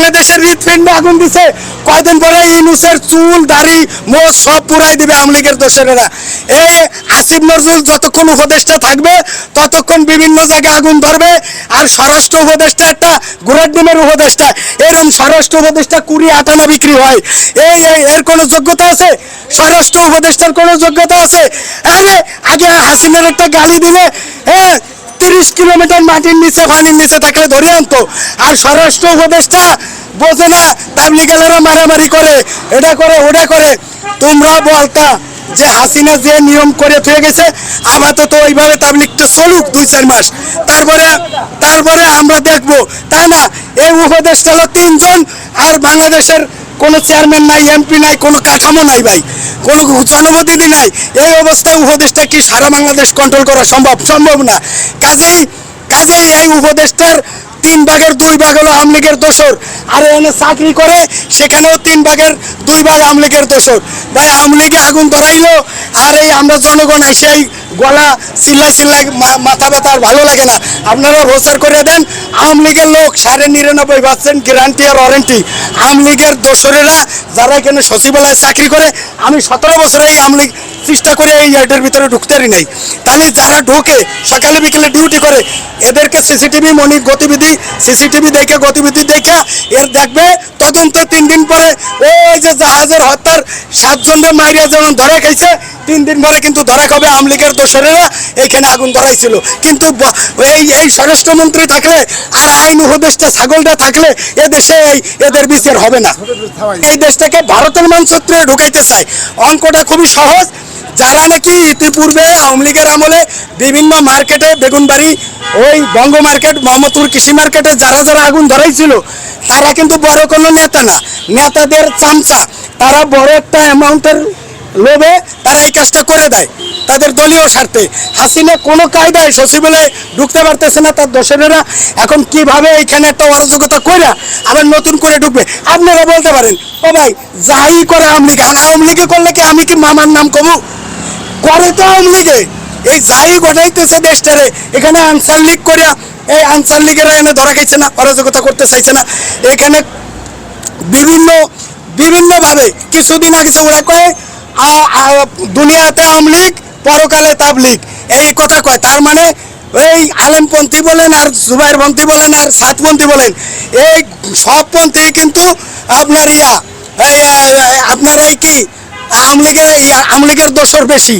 বাংলাদেশের হৃৎপিণ্ডে আগুন দিছে, কয়দিন পরে ইউনূসের চুল দাড়ি মোজ সব পুরাই দিবে আওয়ামী লীগের দোসরেরা। এই আসিফ নজরুল যতক্ষণ উপদেষ্টা থাকবে ততক্ষণ বিভিন্ন জায়গায় আগুন ধরবে। আর স্বরাষ্ট্র উপদেষ্টা একটা ঘোড়ার ডিমের উপদেষ্টা, এরকম স্বরাষ্ট্র উপদেষ্টা 20 আনা বিক্রি হয়। এর কোনো যোগ্যতা আছে? স্বরাষ্ট্র উপদেষ্টার কোনো যোগ্যতা আছে? আরে আগে হাসিনার একটা গালি দিবে, হ্যাঁ 30 কিলোমিটার মাটির নিচে পানির নিচে থাকলে ধরে আনতো। আর স্বরাষ্ট্র উপদেষ্টা বোঝে না, তাবলিগেরা মারামারি করে, এটা করে ওটা করে। তোমরা বলতা যে হাসিনা যে নিয়ম করে থয়ে গেছে আপাতত ওইভাবে তাবলিগটা চলুক 2-4 মাস, তারপরে আমরা দেখবো। তা না, এই উপদেষ্টা হলো 3 জন, আর বাংলাদেশের কোনো চেয়ারম্যান নাই, এমপি নাই, কোনো কাঠামো নাই ভাই, কোনো জনপ্রতিনিধি নাই। এই অবস্থায় উপদেষ্টা কি সারা বাংলাদেশ কন্ট্রোল করা সম্ভব না। কাজেই এই উপদেষ্টার 3/2 হলো আওয়ামী লীগের দোসর, আর এখানে চাকরি করে সেখানেও 3/2 আওয়ামী লীগের দোসর। ভাই আওয়ামী লীগে আগুন ধরাইলো, আর এই আমরা জনগণ এসে এই গলা চিল্লাই মাথা ব্যথা আর ভালো লাগে না। আপনারা প্রচার করে দেন আওয়ামী লীগের লোক 99.5% গ্যারান্টি আর ওয়ারেন্টি। আওয়ামী লীগের দোসরেরা যারা এখানে সচিবালয়ে চাকরি করে, আমি 17 বছরে এই আওয়ামী লীগ চেষ্টা করে এই এটার ভিতরে ঢুকতেই নাই। তাহলে যারা ঢোকে সকালে বিকেলে ডিউটি করে, এদেরকে সিসিটিভি গতিবিধি দেখে এর দেখবে তদন্ত 3 দিন পরে ওই যে জাহাজের হত্যার 7 জনরা মারিয়া যেমন ধরা খাইছে, 3 দিন পরে কিন্তু ধরা খাবে আওয়ামী লীগের দোসরেরা এখানে আগুন ধরাইছিল। কিন্তু এই স্বরাষ্ট্রমন্ত্রী থাকলে আর আইন উপদেষ্টা ছাগলটা থাকলে এদেশে এদের বিচার হবে না। এই দেশটাকে ভারতের মানচিত্রে ঢুকাইতে চায়। অঙ্কটা খুবই সহজ। যারা নাকি ইতিপূর্বে আওয়ামী লীগের আমলে বিভিন্ন মার্কেটে, বেগুনবাড়ি, ওই বঙ্গ মার্কেট, মোহাম্মদপুর কৃষি মার্কেটে যারা আগুন ধরাইছিল, তারা কিন্তু বড় কোনো নেতা না, নেতাদের চামচা। তারা বড় একটা অ্যামাউন্টের লোভে তারা এই কাজটা করে দেয় তাদের দলীয় স্বার্থে। হাসিনা কোনো কায়দায় সচিবালয়ে ঢুকতে পারতেছে না তার দোসরেরা। এখন কিভাবে এইখানে একটা অরাজকতা করে আবার নতুন করে ঢুকবে? আপনারা বলতে পারেন, ও ভাই যাই করে আওয়ামী লীগে করলে কি আমি কি মামার নাম কমু? করে তো আওয়ামী লীগে, এই যাই ঘটাইতেছে দেশটারে। এখানে আনসার লীগ করে, এই আনসার লীগেরা এনে ধরা খাইছে না, অরাজকতা করতে চাইছে না। এখানে বিভিন্নভাবে কিছুদিন আগে ওরা কয় দুনিয়াতে আওয়ামী লীগ, পরকালে তাবলীগ, এই কথা কয়। তার মানে এই আলেমপন্থী বলেন আর জুবাইরপন্থী বলেন আর সাতপন্থী বলেন, এই সব পন্থী কিন্তু আপনার আপনার এই কি আওয়ামী লীগের দোসর বেশি।